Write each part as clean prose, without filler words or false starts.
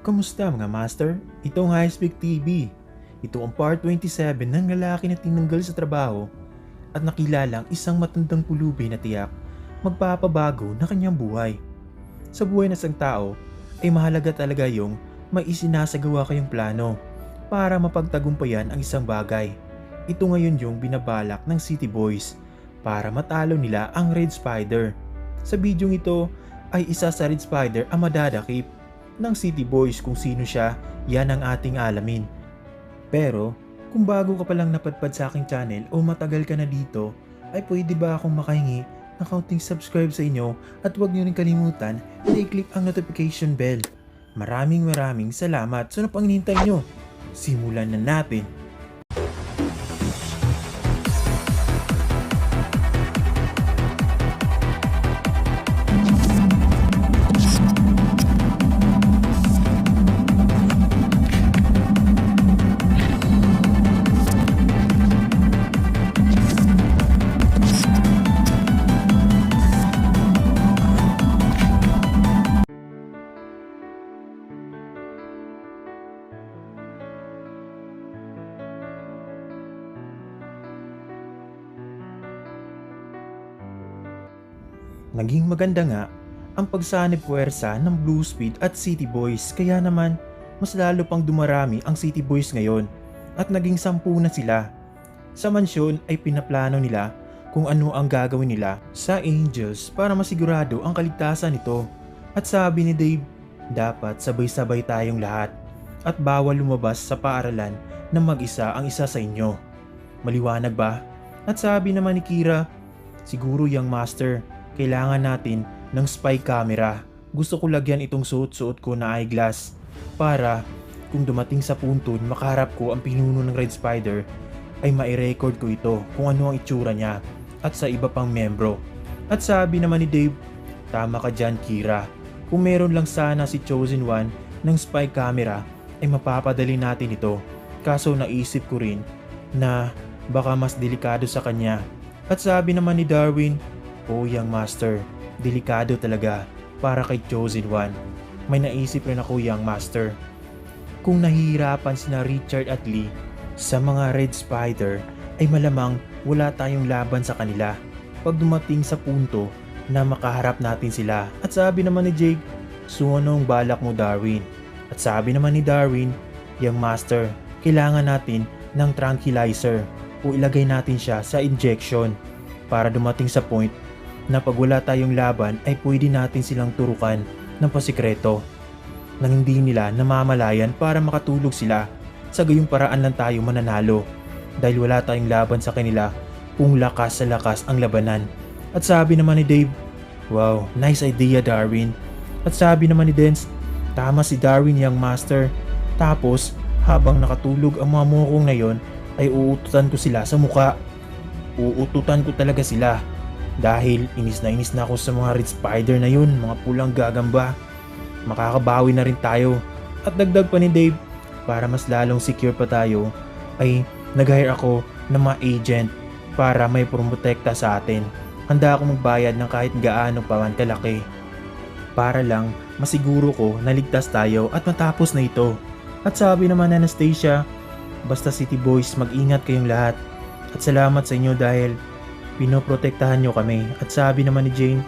Kamusta mga master? Ito ang Highspeak TV. Ito ang part 27 ng lalaki na tinanggal sa trabaho at nakilalang isang matandang pulubi na tiyak magpapabago na kanyang buhay. Sa buhay ng isang tao ay mahalaga talaga yung may isinasagawa kayong plano para mapagtagumpayan ang isang bagay. Ito ngayon yung binabalak ng City Boys para matalo nila ang Red Spider. Sa bidyong ito ay isa sa Red Spider ang madadakip ng City Boys. Kung sino siya, yan ang ating alamin. Pero kung bago ka palang napadpad sa aking channel o matagal ka na dito, ay pwede ba akong makahingi ng kaunting subscribe sa inyo at huwag niyo rin kalimutan na i-click ang notification bell. Maraming salamat. So ano pang hinihintay nyo? Simulan na natin. Naging maganda nga ang pagsanib puwersa ng Blue Speed at City Boys, kaya naman mas lalo pang dumarami ang City Boys ngayon at naging 10 na sila. Sa mansyon ay pinaplano nila kung ano ang gagawin nila sa Angels para masigurado ang kaligtasan nito. At sabi ni Dave, dapat sabay-sabay tayong lahat at bawal lumabas sa paaralan na mag-isa ang isa sa inyo. Maliwanag ba? At sabi naman ni Kira, siguro yung master, kailangan natin ng spy camera. Gusto ko lagyan itong suot-suot ko na eyeglass para kung dumating sa punto na makaharap ko ang pinuno ng Red Spider ay mai-record ko ito kung ano ang itsura niya at sa iba pang membro. At sabi naman ni Dave, tama ka dyan Kira. Kung meron lang sana si Chosen One ng spy camera ay mapapadali natin ito. Kaso naisip ko rin na baka mas delikado sa kanya. At sabi naman ni Darwin, oh Young Master, delikado talaga para kay Chosen One. May naisip rin ako Young Master. Kung nahihirapan sina Richard at Lee sa mga Red Spider ay malamang wala tayong laban sa kanila pag dumating sa punto na makaharap natin sila. At sabi naman ni Jake, so anong balak mo Darwin? At sabi naman ni Darwin, Young Master, kailangan natin ng tranquilizer o ilagay natin siya sa injection para dumating sa point na pag wala tayong laban ay pwede natin silang turukan ng pasikreto nang hindi nila namamalayan para makatulog sila. Sa gayong paraan lang tayo mananalo dahil wala tayong laban sa kanila kung lakas sa lakas ang labanan. At sabi naman ni Dave, wow, nice idea Darwin. At sabi naman ni Dance, tama si Darwin Young Master. Tapos habang nakatulog ang mga mukong na yon ay uututan ko sila sa muka. Uututan ko talaga sila. Dahil inis na ako sa mga Red Spider na yun, mga pulang gagamba. Makakabawi na rin tayo. At dagdag pa ni Dave, para mas lalong secure pa tayo, ay nag-hire ako ng mga agent para may promotekta sa atin. Handa ako magbayad ng kahit gaano pa man kalaki. Para lang masiguro ko na ligtas tayo at matapos na ito. At sabi naman ni Anastasia, basta City Boys mag-ingat kayong lahat. At salamat sa inyo dahil pinoprotektahan nyo kami. At sabi naman ni Jane,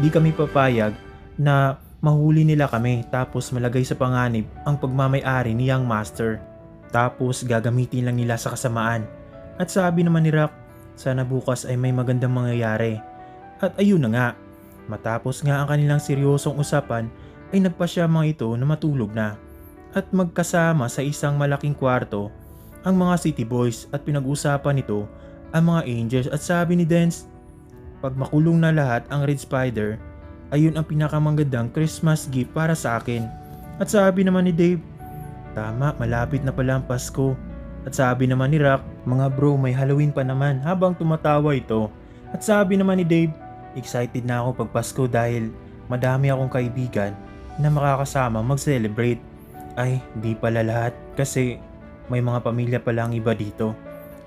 di kami papayag na mahuli nila kami tapos malagay sa panganib ang pagmamay-ari ni Young Master. Tapos gagamitin lang nila sa kasamaan. At sabi naman ni Rock, sana bukas ay may magandang mangyayari. At ayun na nga, matapos nga ang kanilang seryosong usapan ay nagpasya mga ito na matulog na. At magkasama sa isang malaking kwarto ang mga City Boys at pinag-usapan nito ang mga Angels. At sabi ni Dance, pag makulong na lahat ang Red Spider, ayun ang pinakamagandang Christmas gift para sa akin. At sabi naman ni Dave, tama, malapit na pala ang Pasko. At sabi naman ni Rock, mga bro, may Halloween pa naman, habang tumatawa ito. At sabi naman ni Dave, excited na ako pag Pasko dahil madami akong kaibigan na makakasama mag-celebrate. Ay, di pala lahat kasi may mga pamilya pala ang iba dito.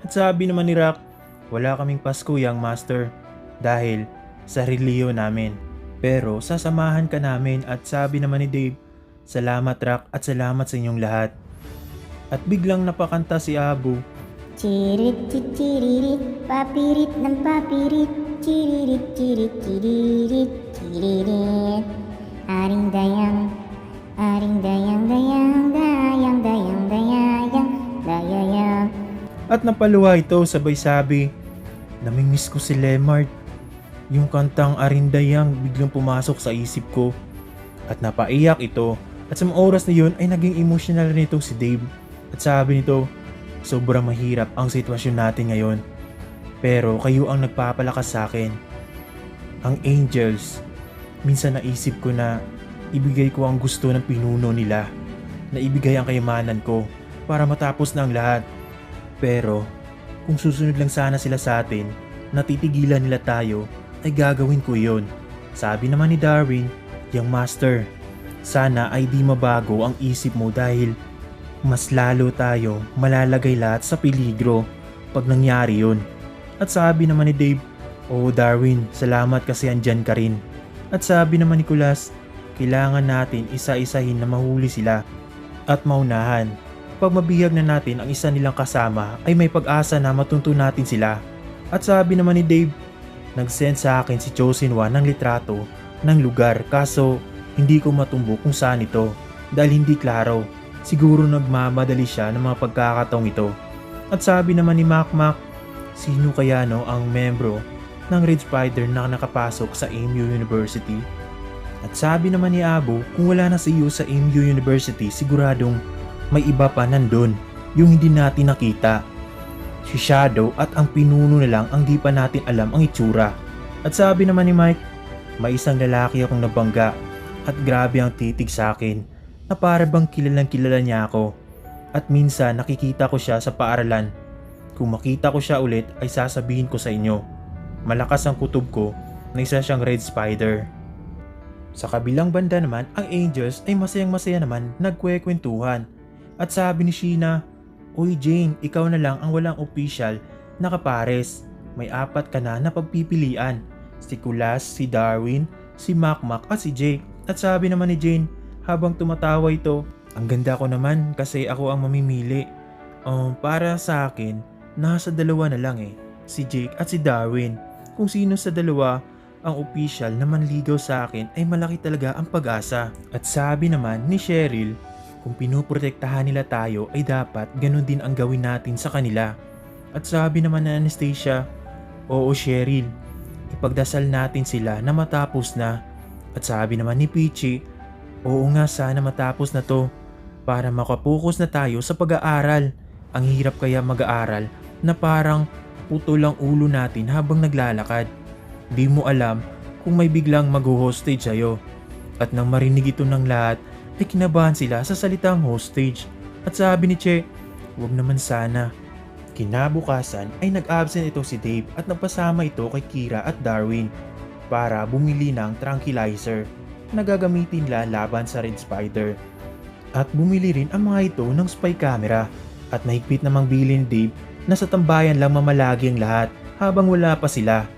At sabi naman ni Rock, wala kaming Pasko Young Master dahil sa relihiyon namin. Pero sasamahan ka namin. At sabi naman ni Dave, Salamat Rock at salamat sa inyong lahat. At biglang napakanta si Abu. Chirit chichiririt, papirit ng papirit, chiririt chirit chiririt chiririt. Aring dayang dayang dayang dayayang. At napaluha ito sabay sabi, namimiss ko si Lemart. Yung kantang Arindayang biglang pumasok sa isip ko. At napaiyak ito. At sa mga oras na yun ay naging emotional rin ito si Dave. At sabi nito, sobrang mahirap ang sitwasyon natin ngayon. Pero kayo ang nagpapalakas sa akin. Ang Angels, minsan naisip ko na ibigay ko ang gusto ng pinuno nila. Na ibigay ang kayamanan ko para matapos na ang lahat. Pero kung susunod lang sana sila sa atin, natitigilan nila tayo, ay gagawin ko yon. Sabi naman ni Darwin, Young Master, sana ay di mabago ang isip mo dahil mas lalo tayo malalagay lahat sa peligro pag nangyari yun. At sabi naman ni Dave, oh Darwin, salamat kasi andyan ka rin. At sabi naman ni Kulas, kailangan natin isa-isahin na mahuli sila at maunahan. Pag mabihag na natin ang isa nilang kasama ay may pag-asa na matunto natin sila. At sabi naman ni Dave, nag-send sa akin si Chosen One ng litrato ng lugar kaso hindi ko matumbok kung saan ito dahil hindi klaro. Siguro nagmamadali siya ng mga pagkakataong ito. At sabi naman ni Makmak, sino kaya ang membro ng Red Spider na nakapasok sa AMU University? At sabi naman ni Abu, kung wala na si Yu sa AMU University, siguradong may iba pa nandun, yung hindi natin nakita. Si Shadow at ang pinuno na lang ang di pa natin alam ang itsura. At sabi naman ni Mike, may isang lalaki akong nabangga at grabe ang titig sa akin na para bang kilalang kilala niya ako. At minsan nakikita ko siya sa paaralan. Kung makita ko siya ulit ay sasabihin ko sa inyo. Malakas ang kutob ko na isa siyang Red Spider. Sa kabilang banda naman, ang Angels ay masayang-masaya naman nagkwekwentuhan. At sabi ni Sheena, uy Jane, ikaw na lang ang walang official na kapares. May 4 ka na pagpipilian. Si Kulas, si Darwin, si Makmak at si Jake. At sabi naman ni Jane, habang tumatawa ito, ang ganda ko naman kasi ako ang mamimili. Para sa akin, nasa 2 na lang si Jake at si Darwin. Kung sino sa 2 ang official na manligaw sa akin ay malaki talaga ang pag-asa. At sabi naman ni Cheryl, kung pinuprotektahan nila tayo ay dapat ganun din ang gawin natin sa kanila. At sabi naman ni Anastasia, oo Cheryl, ipagdasal natin sila na matapos na. At sabi naman ni Peachy, oo nga sana matapos na to para makapokus na tayo sa pag-aaral. Ang hirap kaya mag-aaral na parang putol ang ulo natin habang naglalakad. Di mo alam kung may biglang mag-hostage sa'yo. At nang marinig ito ng lahat, ay kinabahan sila sa salitang hostage. At sabi ni Che, wag naman sana. Kinabukasan ay nag-absent ito si Dave at nagpasama ito kay Kira at Darwin para bumili ng tranquilizer na gagamitin nila laban sa Red Spider. At bumili rin ang mga ito ng spy camera at mahigpit namang bilin ni Dave na sa tambayan lang mamalagi ang lahat habang wala pa sila.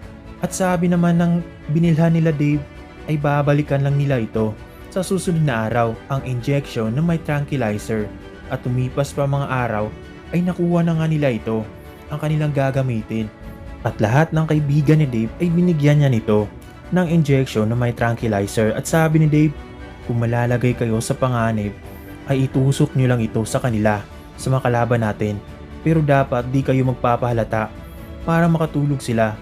At sabi naman ng binilhan nila Dave ay babalikan lang nila ito sa susunod na araw ang injection na may tranquilizer. At tumipas pa mga araw ay nakuha na nga nila ito ang kanilang gagamitin. At lahat ng kaibigan ni Dave ay binigyan niya nito ng injection na may tranquilizer. At sabi ni Dave, kung malalagay kayo sa panganib ay itusok nyo lang ito sa kanila sa mga kalaban natin. Pero dapat di kayo magpapahalata para makatulog sila.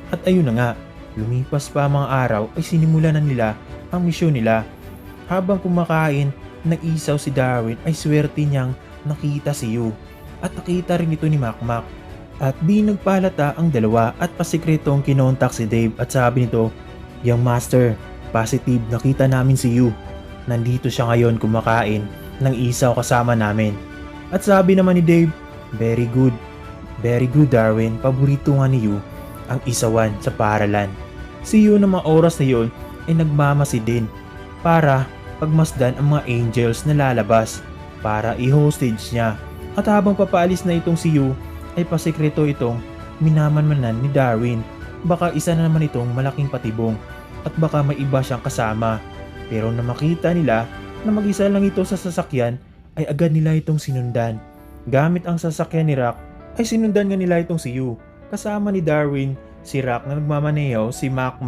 At ayun na nga, lumipas pa mga araw ay sinimulan na nila ang misyon nila. Habang kumakain, nag-isaw si Darwin ay swerte niyang nakita si Yu. At nakita rin ito ni Makmak. At di nagpahalata ang dalawa at pasikretong kinontak si Dave at sabi nito, Young Master, positive nakita namin si Yu. Nandito siya ngayon kumakain ng isaw kasama namin. At sabi naman ni Dave, very good. Very good Darwin, paborito nga ni Yu ang isawan sa paaralan. Si Yu na mga oras na yun ay nagmamasid din para pagmasdan ang mga Angels na lalabas para i-hostage niya. At habang papaalis na itong si Yu ay pasikreto itong minamanmanan ni Darwin. Baka isa na naman itong malaking patibong at baka may iba siyang kasama. Pero na makita nila na mag-isa lang ito sa sasakyan ay agad nila itong sinundan. Gamit ang sasakyan ni Rock ay sinundan nga nila itong si Yu. Kasama ni Darwin, si Rock na nagmamaneho, si Mac,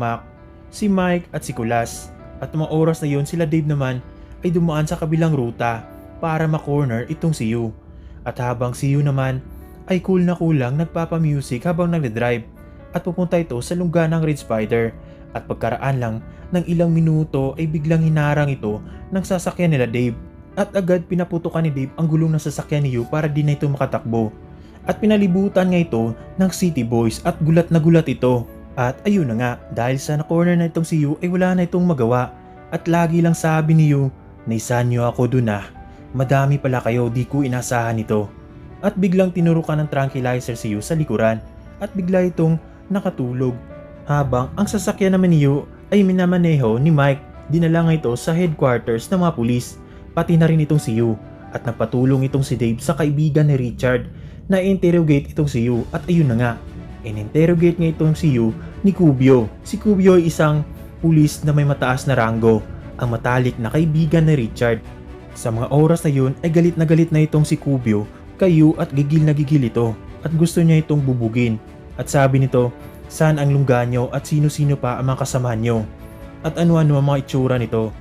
si Mike at si Kulas. At mga oras na yun sila Dave naman ay dumaan sa kabilang ruta para ma-corner itong si Yu. At habang si Yu naman ay cool na kulang nagpapa-music habang nagdadrive at pupunta ito sa lungga ng Red Spider. At pagkaraan lang ng ilang minuto ay biglang hinarang ito ng sasakyan nila Dave. At agad pinaputukan ni Dave ang gulong ng sasakyan ni Yu para di na ito makatakbo. At pinalibutan nga ito ng City Boys at gulat na gulat ito. At ayun na nga, dahil sa na-corner na itong si Yu ay wala na itong magawa. At lagi lang sabi ni Yu, "Naisan niyo ako dun ah. Madami pala kayo, di ko inasahan ito." At biglang tinurukan ng tranquilizer si Yu sa likuran at bigla itong nakatulog. Habang ang sasakyan naman ni Yu ay minamaneho ni Mike, dinala nga ito sa headquarters ng mga pulis. Pati na rin itong si Yu at nagpatulong itong si Dave sa kaibigan ni Richard na interrogate itong si Yu. At ayun na nga, in-interrogate nga itong si Yu ni Kubyo. Si Kubyo ay isang pulis na may mataas na ranggo, ang matalik na kaibigan ni Richard. Sa mga oras na yun ay galit na itong si Kubyo kay Yu at gigil na gigil ito at gusto niya itong bubugin. At sabi nito, "Saan ang lungga nyo at sino-sino pa ang mga kasamahan nyo? At ano-ano ang mga itsura nito?"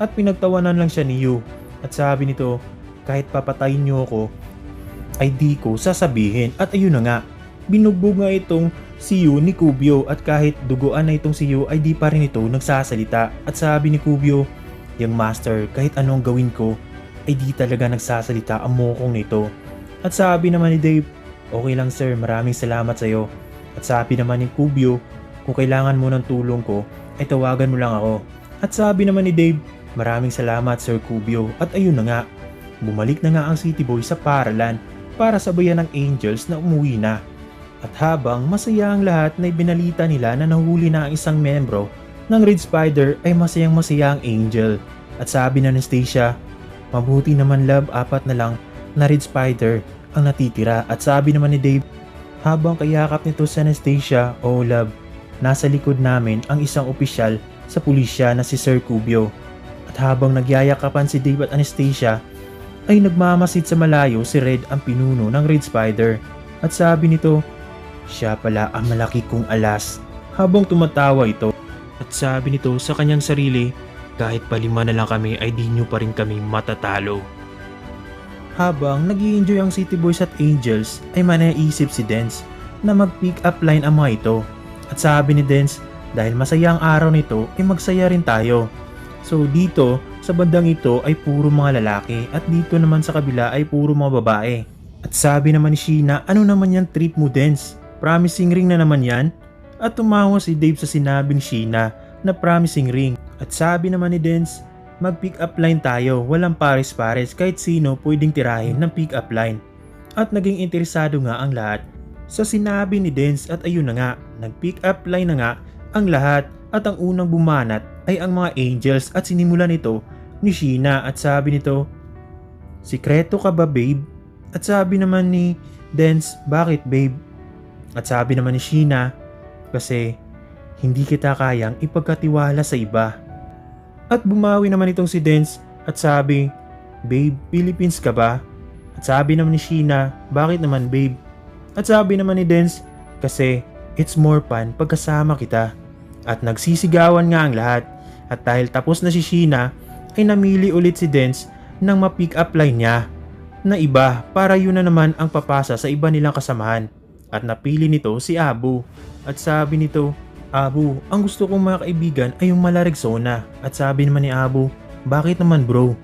At pinagtawanan lang siya ni Yu at sabi nito, "Kahit papatayin nyo ako ay di ko sasabihin." At ayun na nga, binugbog nga itong si Yu ni Kubyo at kahit duguan na itong si Yu ay di pa rin ito nagsasalita. At sabi ni Kubyo, "Yung master, kahit anong gawin ko ay di talaga nagsasalita ang mokong nito." At sabi naman ni Dave, "Okay lang sir, maraming salamat sa iyo." At sabi naman ni Kubyo, "Kung kailangan mo ng tulong ko ay tawagan mo lang ako." At sabi naman ni Dave, "Maraming salamat Sir Kubyo." At ayun na nga, bumalik na nga ang City Boy sa paralan para sabayan ng Angels na umuwi na. At habang masaya ang lahat na ibinalita nila na nahuli na ang isang membro ng Red Spider ay masayang masaya ang Angel. At sabi na ni Stacia, "Mabuti naman love, 4 na lang na Red Spider ang natitira." At sabi naman ni Dave, habang kayakap nito sa Anastasia, "Oh love, nasa likod namin ang isang opisyal sa pulisya na si Sir Kubyo." At habang nagyayakapan si Dave at Anastasia, ay nagmamasid sa malayo si Red ang pinuno ng Red Spider. At sabi nito, "Siya pala ang malaki kong alas." Habang tumatawa ito, at sabi nito sa kanyang sarili, "Kahit palima na lang kami ay di nyo pa rin kami matatalo." Habang nag-i-enjoy ang City Boys at Angels ay manaisip si Dance na mag-pick up line ang mga ito. At sabi ni Dance, dahil masaya ang araw nito ay magsaya rin tayo. So dito sa bandang ito ay puro mga lalaki at dito naman sa kabila ay puro mga babae. At sabi naman ni Sheena, "Ano naman yan trip mo Dance? Promising ring na naman yan?" At tumawa si Dave sa sinabi ni Sheena na promising ring. At sabi naman ni Dance, "Mag-pick up line tayo, walang pares-pares, kahit sino pwedeng tirahin ng pick up line." At naging interesado nga ang lahat sa sinabi ni Dance at ayun na nga, nag-pick up line na nga ang lahat at ang unang bumanat ay ang mga Angels at sinimulan nito ni Sheena. At sabi nito, "Sikreto ka ba babe?" At sabi naman ni Dance, "Bakit babe?" At sabi naman ni Sheena, "Kasi hindi kita kayang ipagkatiwala sa iba." At bumawi naman itong si Dance at sabi, "Babe, Philippines ka ba?" At sabi naman ni Sheena, "Bakit naman babe?" At sabi naman ni Dance, "Kasi it's more fun pagkasama kita." At nagsisigawan nga ang lahat. At dahil tapos na si Sheena, ay namili ulit si Dance ng ma-pick up line niya na iba para yun na naman ang papasa sa iba nilang kasamahan. At napili nito si Abu. At sabi nito, "Abu, ang gusto kong mga kaibigan ay yung mala Rexona." At sabi naman ni Abu, "Bakit naman bro?"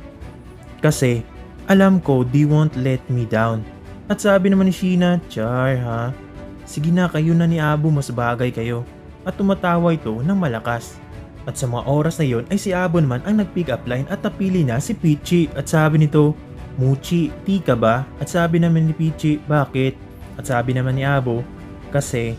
"Kasi alam ko they won't let me down." At sabi naman ni Sheena, "Char ha? Sige na, kayo na ni Abu, mas bagay kayo." At tumatawa ito ng malakas. At sa mga oras na yon ay si Abu naman ang nag-pick up line at napili na si Peachy. At sabi nito, "Muchi, di ka ba?" At sabi naman ni Peachy, "Bakit?" At sabi naman ni Abu, "Kasi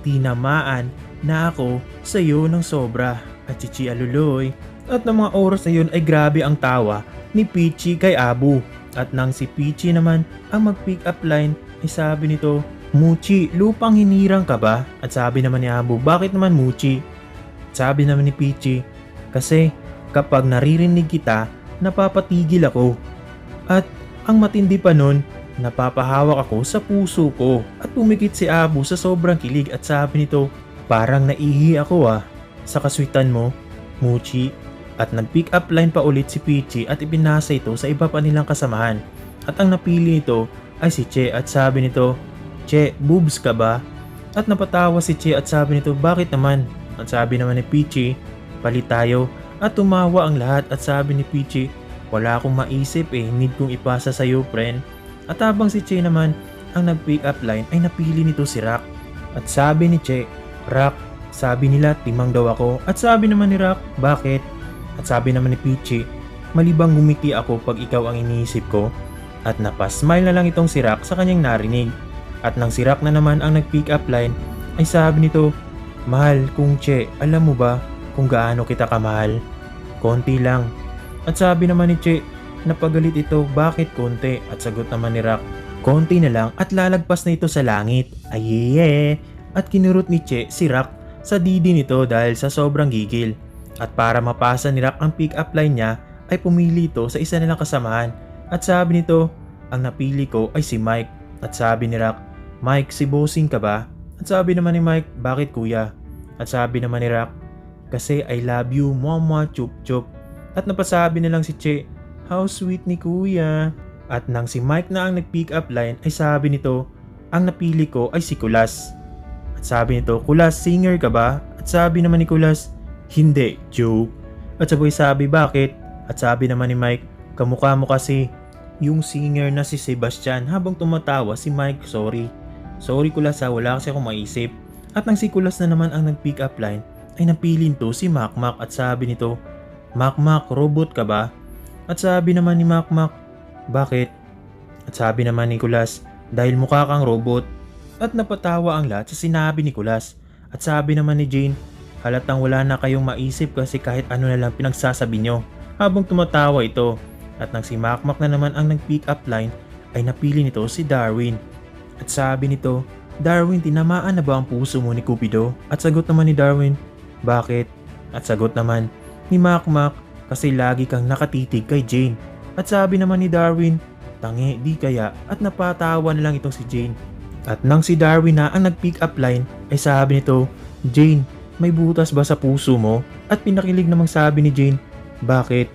tinamaan na ako sa iyo ng sobra." At chichi aluloy. At ng mga oras na yon ay grabe ang tawa ni Peachy kay Abu. At nang si Peachy naman ang mag-pick up line ay sabi nito, "Muchi, lupang hinirang ka ba?" At sabi naman ni Abu, "Bakit naman Muchi?" Sabi naman ni Peachy, "Kasi kapag naririnig kita napapatigil ako. At ang matindi pa nun, napapahawak ako sa puso ko at pumikit si Abu sa sobrang kilig at sabi nito, parang naihi ako ah, sa kaswitan mo, Muchi. At nag-pick up line pa ulit si Peachy at ipinasa ito sa iba pa nilang kasamahan. At ang napili nito ay si Che at sabi nito, Che, boobs ka ba? At napatawa si Che at sabi nito, bakit naman? At sabi naman ni Peachy, palit tayo. At tumawa ang lahat at sabi ni Peachy, wala akong maisip need kong ipasa sa'yo, friend. At habang si Che naman ang nag-pick up line ay napili nito si Rock. At sabi ni Che, Rock, sabi nila timang daw ako. At sabi naman ni Rock, bakit? At sabi naman ni Peachy, malibang gumiti ako pag ikaw ang iniisip ko. At napasmile na lang itong si Rock sa kanyang narinig. At nang si Rock na naman ang nag-pick up line ay sabi nito, mahal kung Che, alam mo ba kung gaano kita kamahal? Konti lang. At sabi naman ni Che, napagalit ito, bakit konti? At sagot naman ni Rock, konti na lang at lalagpas na ito sa langit. Ayeye! At kinurot ni Che si Rock sa didi nito dahil sa sobrang gigil. At para mapasa ni Rock ang pick up line niya ay pumili ito sa isa nilang kasamahan. At sabi nito, ang napili ko ay si Mike. At sabi ni Rock, Mike, si bossing ka ba? At sabi naman ni Mike, bakit kuya? At sabi naman ni Rock, kasi I love you, mama, chup chup. At napasabi na lang si Che, how sweet ni kuya. At nang si Mike na ang nag-pick up line ay sabi nito, ang napili ko ay si Kulas. At sabi nito, Kulas, singer ka ba? At sabi naman ni Kulas, hindi, joke. At sabay sabi, bakit? At sabi naman ni Mike, kamukha mo kasi yung singer na si Sebastian. Habang tumatawa si Mike, sorry Kulas ha, wala kasi akong maisip. At nang si Kulas na naman ang nag-pick up line ay napili nito si Makmak at sabi nito, Makmak, robot ka ba? At sabi naman ni Makmak, bakit? At sabi naman ni Kulas, dahil mukha kang robot. At napatawa ang lahat sa sinabi ni Kulas. At sabi naman ni Jane, halatang wala na kayong maisip kasi kahit ano na lang pinagsasabi nyo. Habang tumatawa ito. At nang si Makmak na naman ang nag-pick up line ay napili nito si Darwin. At sabi nito, Darwin, tinamaan na ba ang puso mo ni Cupido? At sagot naman ni Darwin, bakit? At sagot naman ni Makmak, kasi lagi kang nakatitig kay Jane. At sabi naman ni Darwin, tangi, di kaya? At napatawa na lang itong si Jane. At nang si Darwin na ang nag-pick up line ay sabi nito, Jane, may butas ba sa puso mo? At pinakilig namang sabi ni Jane, bakit?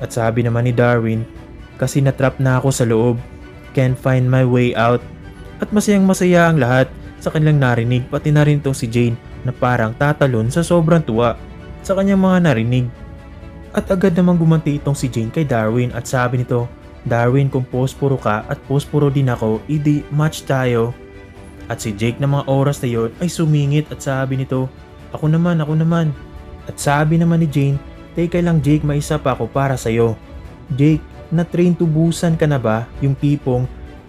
At sabi naman ni Darwin, kasi natrap na ako sa loob. Can't find my way out. At masayang masaya ang lahat sa kanilang narinig, pati na rin itong si Jane na parang tatalon sa sobrang tuwa sa kanyang mga narinig. At agad namang gumanti itong si Jane kay Darwin at sabi nito, Darwin, kung posporo ka at posporo din ako, idi match tayo. At si Jake na mga oras na yon ay sumingit at sabi nito, ako naman. At sabi naman ni Jane, teka lang Jake, may isa pa ako para sa'yo. Jake, na-train tubusan ka na ba? Yung tipong,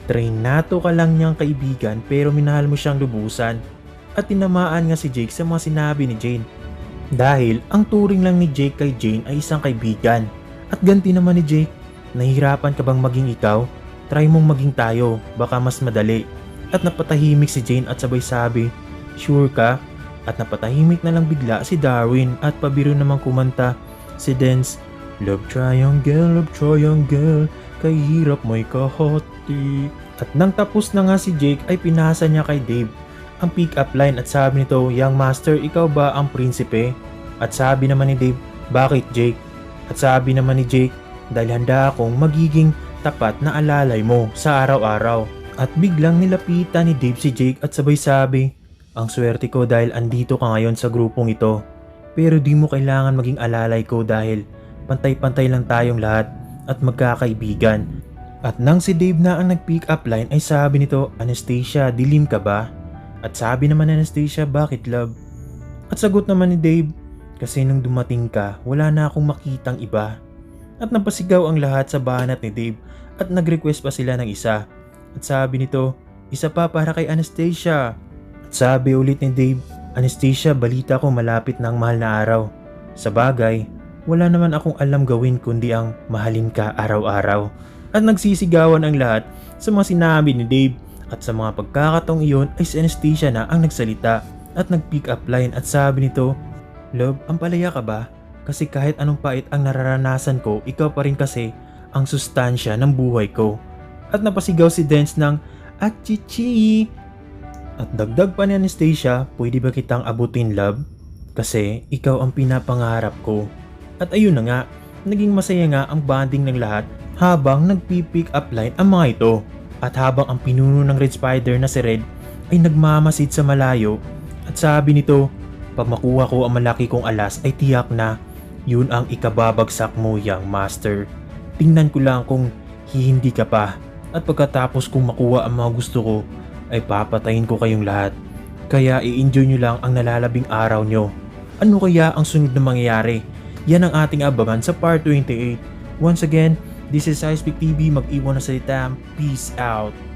trainato ka lang niyang kaibigan pero minahal mo siyang lubusan. At tinamaan nga si Jake sa mga sinabi ni Jane. Dahil ang turing lang ni Jake kay Jane ay isang kaibigan. At ganti naman ni Jake, nahihirapan ka bang maging ikaw? Try mong maging tayo, baka mas madali. At napatahimik si Jane at sabay sabi, sure ka? At napatahimik na lang bigla si Darwin at pabiro namang kumanta si Dance, love triangle, kay hirap may kahati. At nang tapos na nga si Jake ay pinasa niya kay Dave ang pick up line at sabi nito, young master, ikaw ba ang prinsipe? At sabi naman ni Dave, bakit Jake? At sabi naman ni Jake, dahil handa akong magiging tapat na alalay mo sa araw-araw. At biglang nilapitan ni Dave si Jake at sabay sabi, ang swerte ko dahil andito ka ngayon sa grupong ito. Pero di mo kailangan maging alalay ko dahil pantay-pantay lang tayong lahat at magkakaibigan. At nang si Dave na ang nag-pick up line ay sabi nito, Anastasia, dilim ka ba? At sabi naman ni Anastasia, bakit love? At sagot naman ni Dave, kasi nung dumating ka, wala na akong makitang iba. At napasigaw ang lahat sa banat ni Dave at nag-request pa sila ng isa. At sabi nito, isa pa para kay Anastasia. At sabi ulit ni Dave, Anastasia, balita ko malapit na ang mahal na araw. Sa bagay, wala naman akong alam gawin kundi ang mahalin ka araw-araw. At nagsisigawan ang lahat sa mga sinabi ni Dave. At sa mga pagkakataong iyon ay si Anastasia na ang nagsalita at nag-pick up line at sabi nito, love, ampalaya ka ba? Kasi kahit anong pait ang nararanasan ko, ikaw pa rin kasi ang sustansya ng buhay ko. At napasigaw si Dance ng Achichi! At dagdag pa ni Anastasia, pwede ba kitang abutin, love? Kasi ikaw ang pinapangarap ko. At ayun na nga, naging masaya nga ang bonding ng lahat habang nagpi-pick up line ang mga ito. At habang ang pinuno ng Red Spider na si Red ay nagmamasid sa malayo at sabi nito, pag makuha ko ang malaki kong alas ay tiyak na yun ang ikababagsak mo, young master. Tingnan ko lang kung hihindi ka pa at pagkatapos kong makuha ang mga gusto ko ay papatayin ko kayong lahat. Kaya i-enjoy nyo lang ang nalalabing araw nyo. Ano kaya ang sunod na mangyayari? Yan ang ating abangan sa part 28. Once again, this is Icepeak TV. Mag-iwan na salita. Peace out.